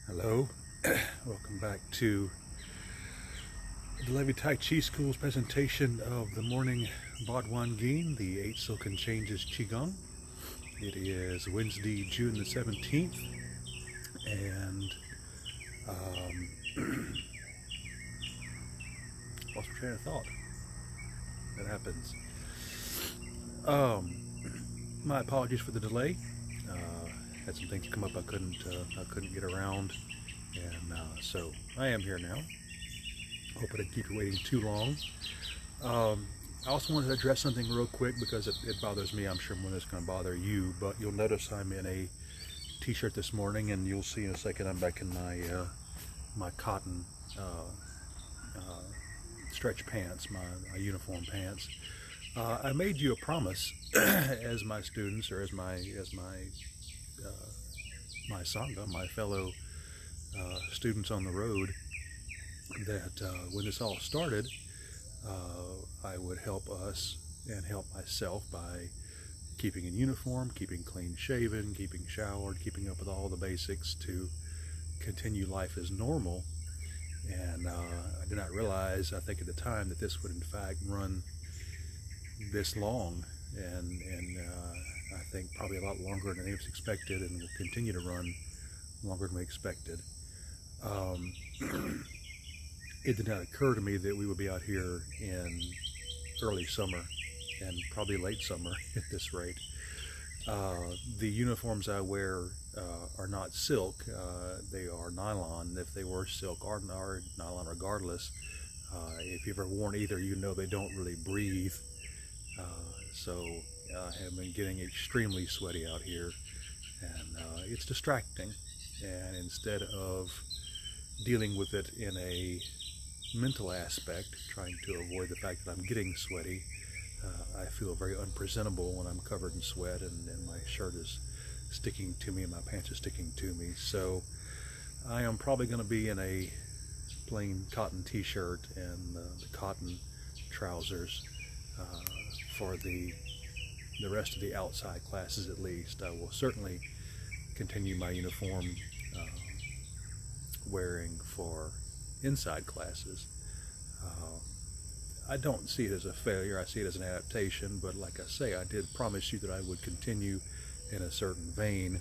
Hello, welcome back to the Levy Tai Chi School's presentation of the morning Baduan Jin, the Eight Silken Changes Qi Gong. It is Wednesday, June the 17th, and lost my train of thought. That happens. My apologies for the delay. Had some things come up I couldn't get around, and so I am here now. Hope I didn't keep you waiting too long. I also wanted to address something real quick because it bothers me. I'm sure when it's going to bother you, but you'll notice I'm in a t-shirt this morning, and you'll see in a second I'm back in my cotton stretch pants, my uniform pants. I made you a promise as my students, or as my Sangha, my fellow students on the road, that when this all started, I would help us and help myself by keeping in uniform, keeping clean shaven, keeping showered, keeping up with all the basics to continue life as normal. And I did not realize, I think at the time, that this would in fact run this long, and I think probably a lot longer than any of us expected, and will continue to run longer than we expected. It did not occur to me that we would be out here in early summer and probably late summer at this rate. The uniforms I wear are not silk, they are nylon. If they were silk, are nylon regardless. If you've ever worn either, you know they don't really breathe. So I have been getting extremely sweaty out here, and it's distracting. And instead of dealing with it in a mental aspect, trying to avoid the fact that I'm getting sweaty, I feel very unpresentable when I'm covered in sweat and my shirt is sticking to me and my pants are sticking to me. So I am probably going to be in a plain cotton t-shirt and the cotton trousers for the rest of the outside classes. At least I will certainly continue my uniform wearing for inside classes. I don't see it as a failure, I see it as an adaptation, but like I say, I did promise you that I would continue in a certain vein,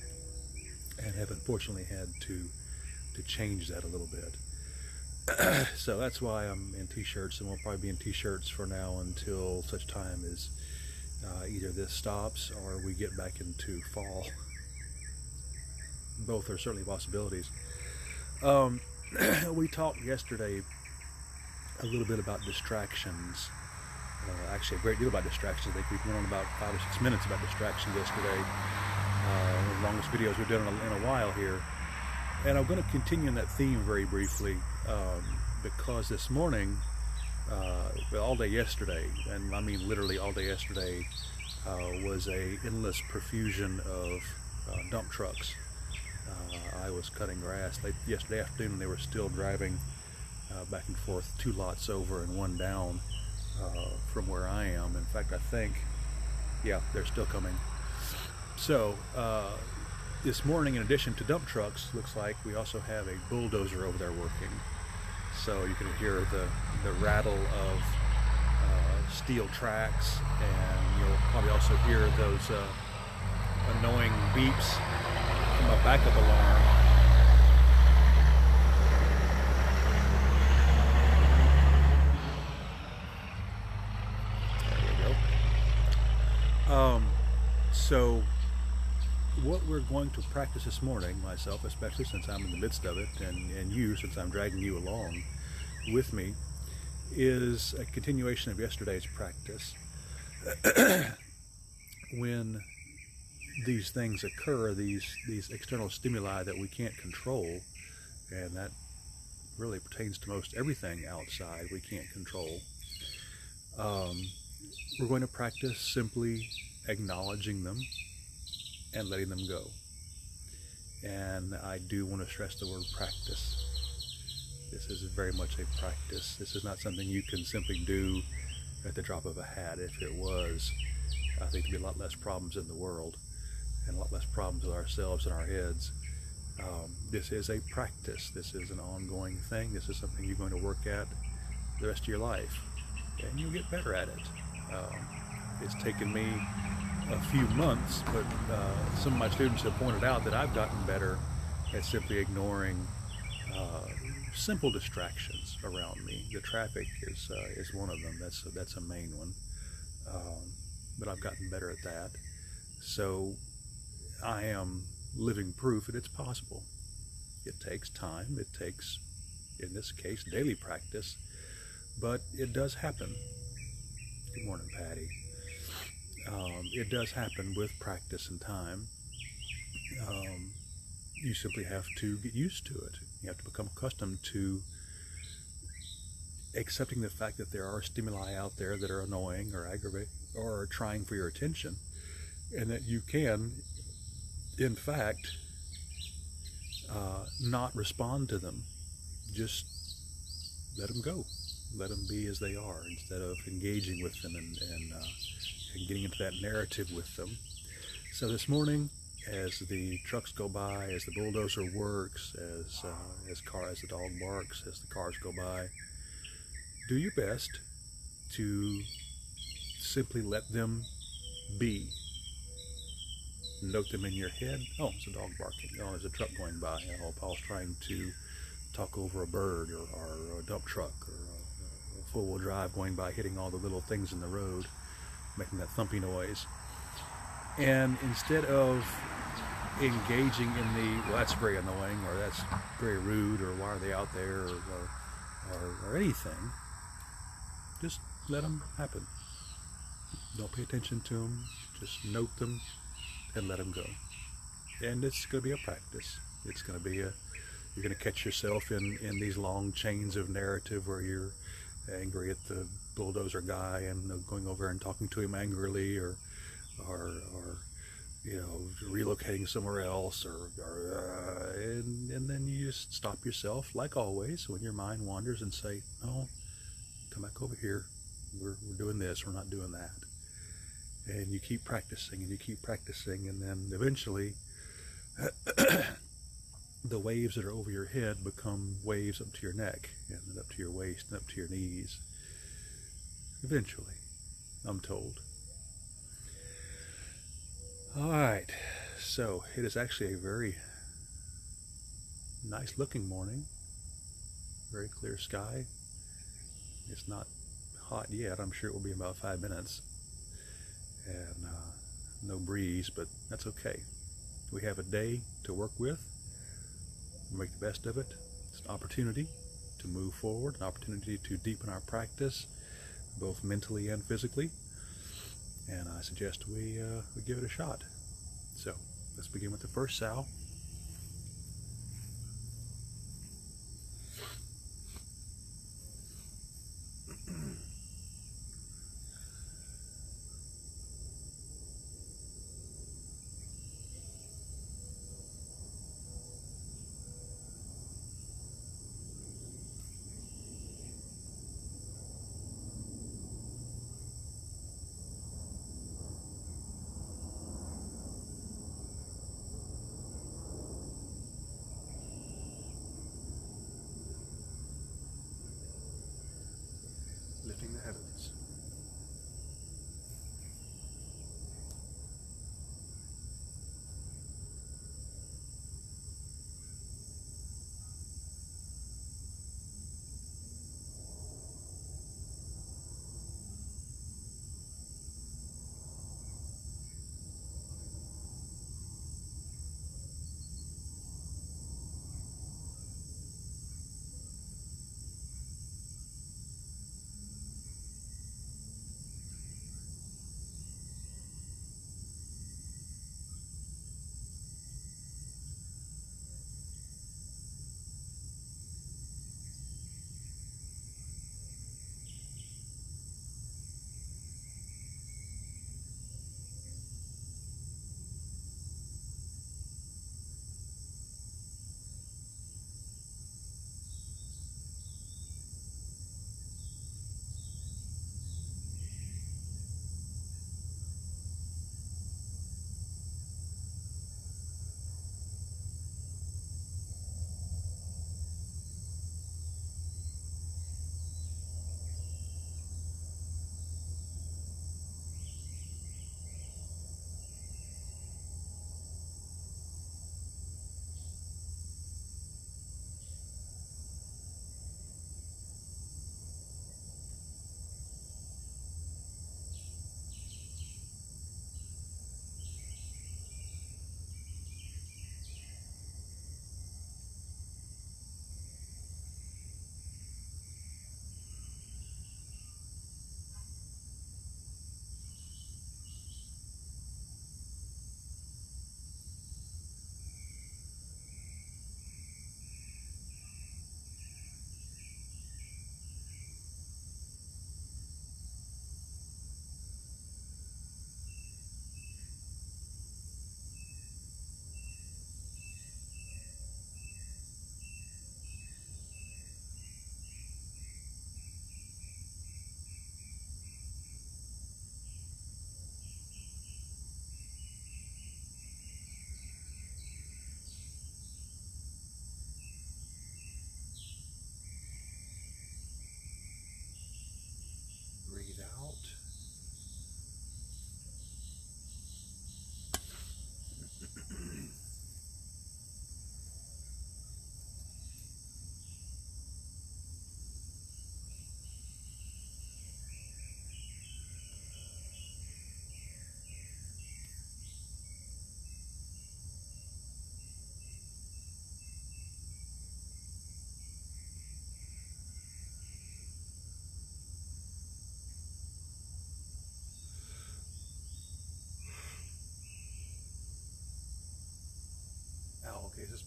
and have unfortunately had to change that a little bit. So that's why I'm in t-shirts, and we'll probably be in t-shirts for now until such time as either this stops or we get back into fall. Both are certainly possibilities. We talked yesterday a little bit about distractions, actually a great deal about distractions. I think we went on about 5 or 6 minutes about distractions yesterday, one of the longest videos we've done in a while here. And I'm going to continue in that theme very briefly, because this morning, all day yesterday, and I mean literally all day yesterday, was a endless profusion of dump trucks. I was cutting grass yesterday afternoon, and they were still driving back and forth 2 lots over and 1 down from where I am. In fact, I think, yeah, they're still coming. So this morning, in addition to dump trucks, looks like we also have a bulldozer over there working. So you can hear the rattle of steel tracks, and you'll probably also hear those annoying beeps from a backup alarm. There we go. So what we're going to practice this morning, myself especially, since I'm in the midst of it, and you, since I'm dragging you along with me, is a continuation of yesterday's practice. When these things occur, these external stimuli that we can't control, and that really pertains to most everything outside we can't control, we're going to practice simply acknowledging them and letting them go. And I do want to stress the word practice. This is very much a practice. This is not something you can simply do at the drop of a hat. If it was, I think there'd be a lot less problems in the world, and a lot less problems with ourselves and our heads. This is a practice. This is an ongoing thing. This is something you're going to work at the rest of your life, and you'll get better at it. It's taken me a few months, but some of my students have pointed out that I've gotten better at simply ignoring simple distractions around me. The traffic is one of them. That's a main one. But I've gotten better at that. So I am living proof that it's possible. It takes time. It takes, in this case, daily practice. But it does happen. Good morning, Patty. It does happen with practice and time. You simply have to get used to it. You have to become accustomed to accepting the fact that there are stimuli out there that are annoying or aggravating or are trying for your attention, and that you can, in fact, not respond to them. Just let them go. Let them be as they are, instead of engaging with them and getting into that narrative with them. So this morning, as the trucks go by, as the bulldozer works, as the dog barks, as the cars go by, do your best to simply let them be. Note them in your head. Oh, it's a dog barking. Oh, there's a truck going by. Oh, Paul's trying to talk over a bird or a dump truck or a four-wheel drive going by, hitting all the little things in the road, making that thumpy noise. And instead of engaging in the, well, that's very annoying, or that's very rude, or why are they out there, or anything, just let them happen. Don't pay attention to them. Just note them and let them go. And it's going to be a practice. It's going to be you're going to catch yourself in these long chains of narrative where you're angry at the bulldozer guy and going over and talking to him angrily, or you know, relocating somewhere else, and then you just stop yourself, like always, when your mind wanders, and say, "No, come back over here. We're doing this. We're not doing that." And you keep practicing, and you keep practicing, and then eventually, the waves that are over your head become waves up to your neck, and then up to your waist, and up to your knees. Eventually, I'm told. Alright, so it is actually a very nice looking morning. Very clear sky. It's not hot yet. I'm sure it will be in about 5 minutes. And no breeze, but that's okay. We have a day to work with. We'll make the best of it. It's an opportunity to move forward, an opportunity to deepen our practice, both mentally and physically. And I suggest we give it a shot. So let's begin with the first sow.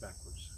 backwards.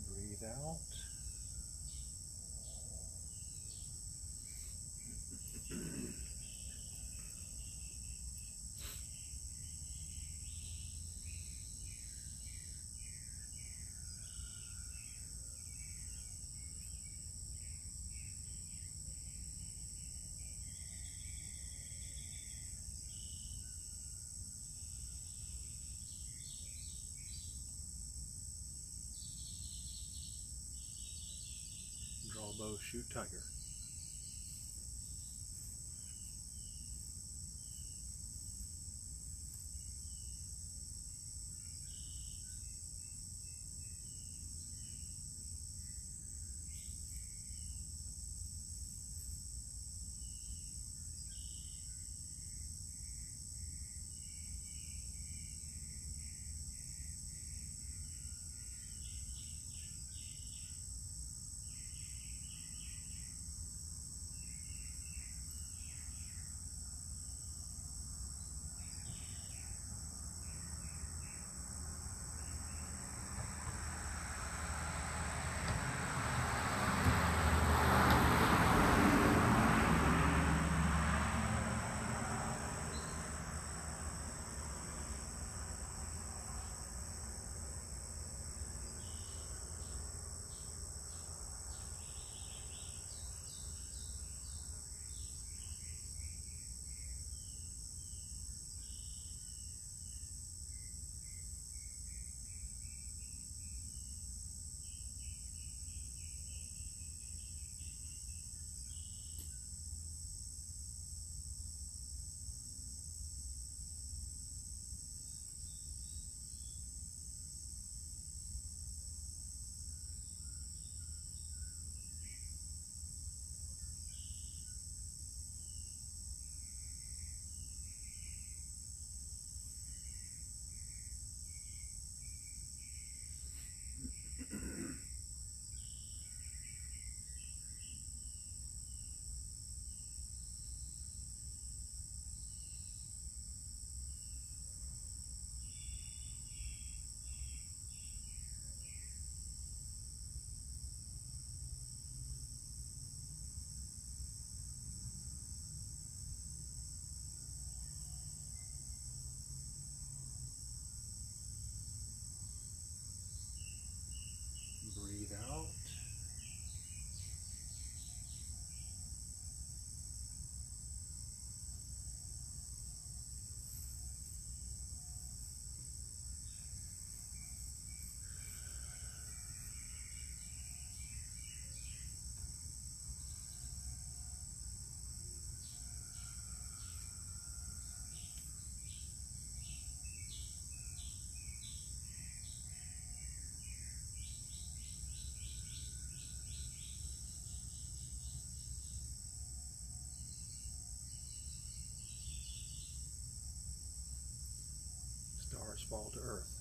Breathe out. Draw bow, shoot tiger. fall to earth.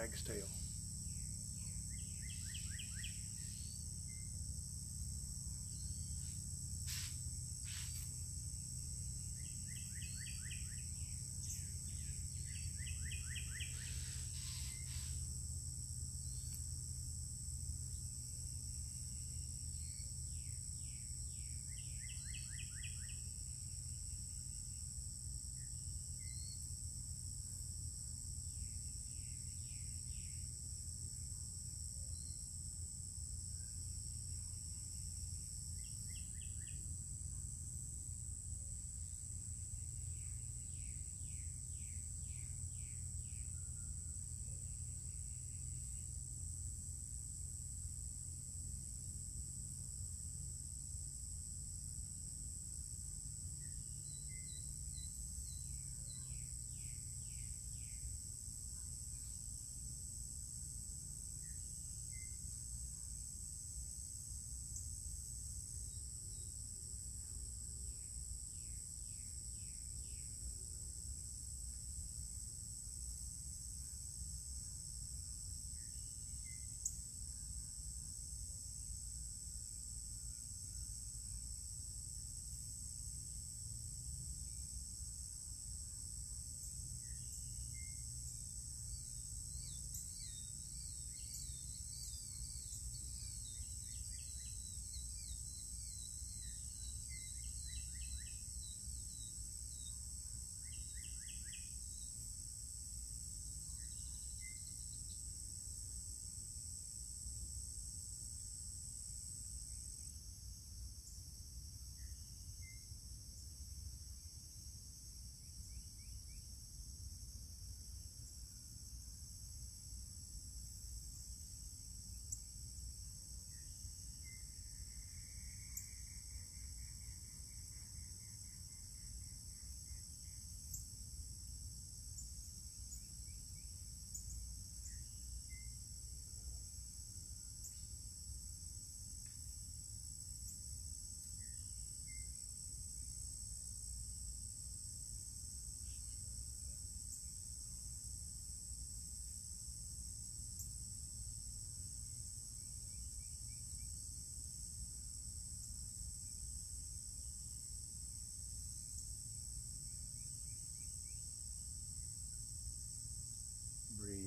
Wag's tail.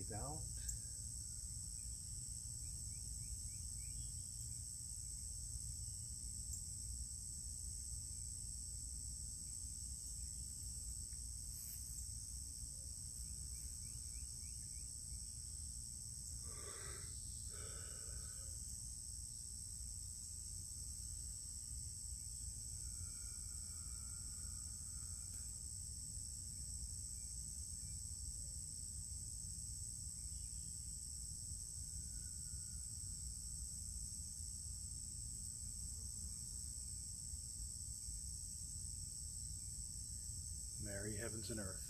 breathe out. Marry heavens and earth.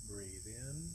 Breathe in.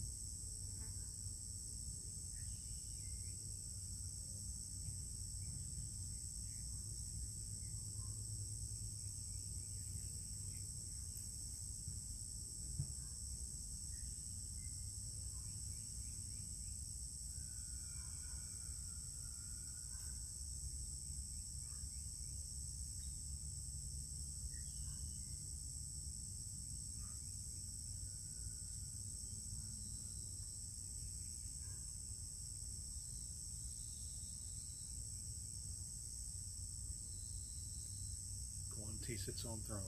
He sits on throne.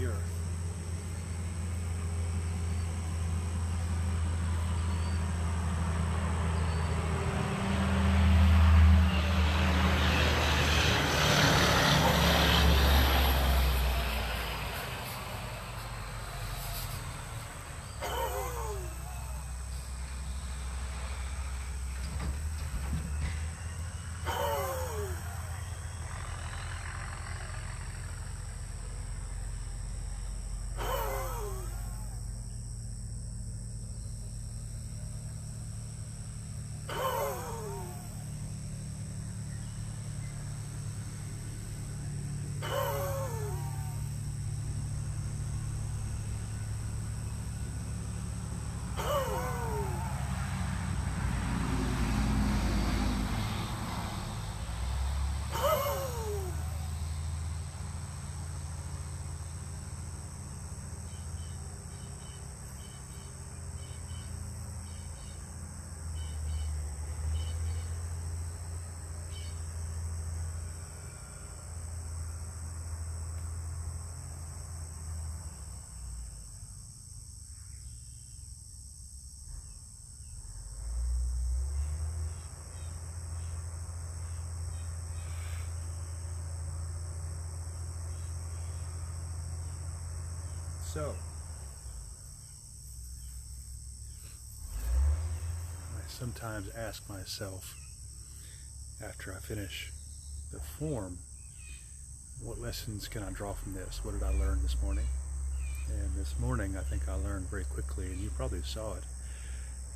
the earth. So, I sometimes ask myself, after I finish the form, what lessons can I draw from this? What did I learn this morning? And this morning, I think I learned very quickly, and you probably saw it.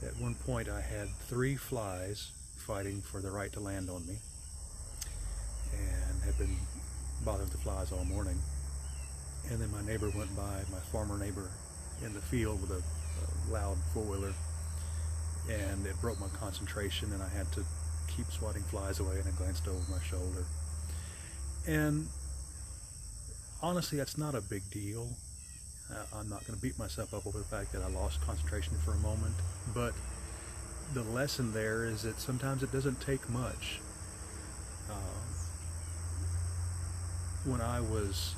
At one point, I had 3 flies fighting for the right to land on me, and had been bothering the flies all morning. And then my neighbor went by, my former neighbor, in the field with a loud four-wheeler, and it broke my concentration, and I had to keep swatting flies away, and I glanced over my shoulder. And honestly, that's not a big deal. I'm not going to beat myself up over the fact that I lost concentration for a moment, but the lesson there is that sometimes it doesn't take much. When I was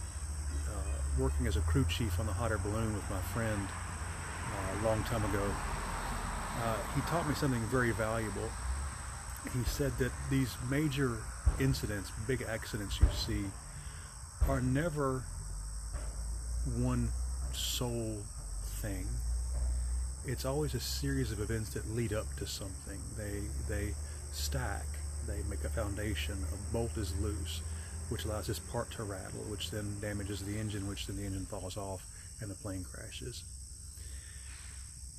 working as a crew chief on the hot air balloon with my friend a long time ago, he taught me something very valuable. He said that these major incidents, big accidents you see, are never one sole thing. It's always a series of events that lead up to something. They stack, they make a foundation. A bolt is loose, which allows this part to rattle, which then damages the engine, which then the engine falls off and the plane crashes.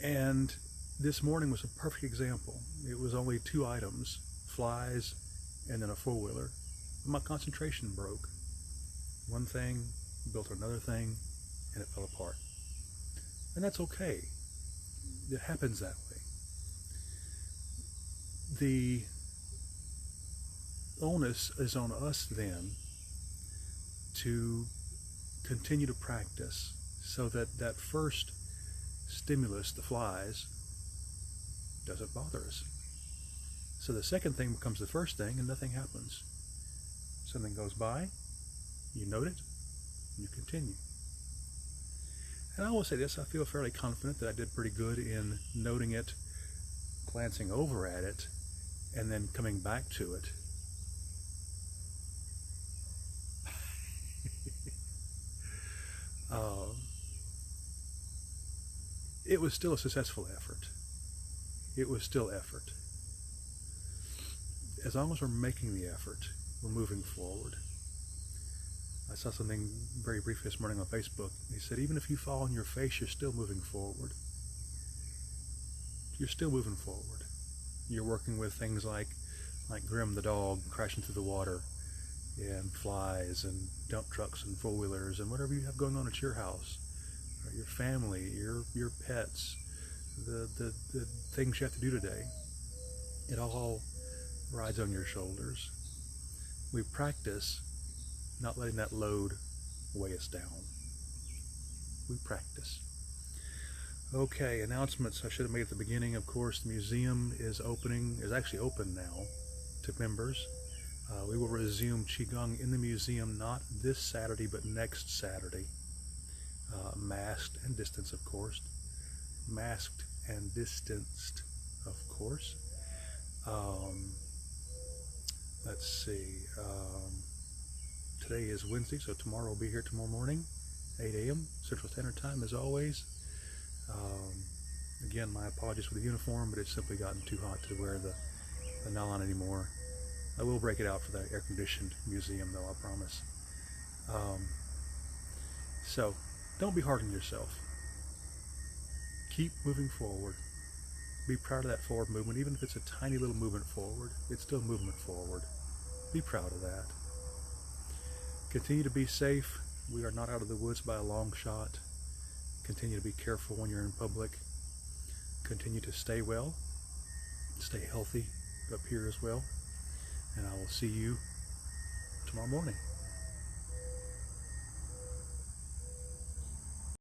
And this morning was a perfect example. It was only 2 items, flies and then a four-wheeler. My concentration broke. One thing built another thing, and it fell apart. And that's okay. It happens that way. The onus is on us then to continue to practice so that that first stimulus, the flies, doesn't bother us. So the second thing becomes the first thing and nothing happens. Something goes by, you note it, and you continue. And I will say this, I feel fairly confident that I did pretty good in noting it, glancing over at it, and then coming back to it. It was still a successful effort. It was still effort. As long as we're making the effort, we're moving forward. I saw something very brief this morning on Facebook. He said, even if you fall on your face, you're still moving forward. You're still moving forward. You're working with things like Grim the dog crashing through the water, and flies and dump trucks and four-wheelers and whatever you have going on at your house, or your family, your pets, the things you have to do today. It all rides on your shoulders. We practice not letting that load weigh us down. We practice. Okay, announcements I should have made at the beginning. Of course, the museum is actually open now to members. We will resume Qi Gong in the museum not this Saturday, but next Saturday. masked and distanced, of course. Masked and distanced, of course. Let's see. Today is Wednesday, so tomorrow will be here tomorrow morning, 8 a.m. Central Standard Time, as always. Again, my apologies for the uniform, but it's simply gotten too hot to wear the nylon anymore. I will break it out for the air-conditioned museum, though, I promise. So, don't be hard on yourself. Keep moving forward. Be proud of that forward movement. Even if it's a tiny little movement forward, it's still movement forward. Be proud of that. Continue to be safe. We are not out of the woods by a long shot. Continue to be careful when you're in public. Continue to stay well. Stay healthy up here as well. And I will see you tomorrow morning.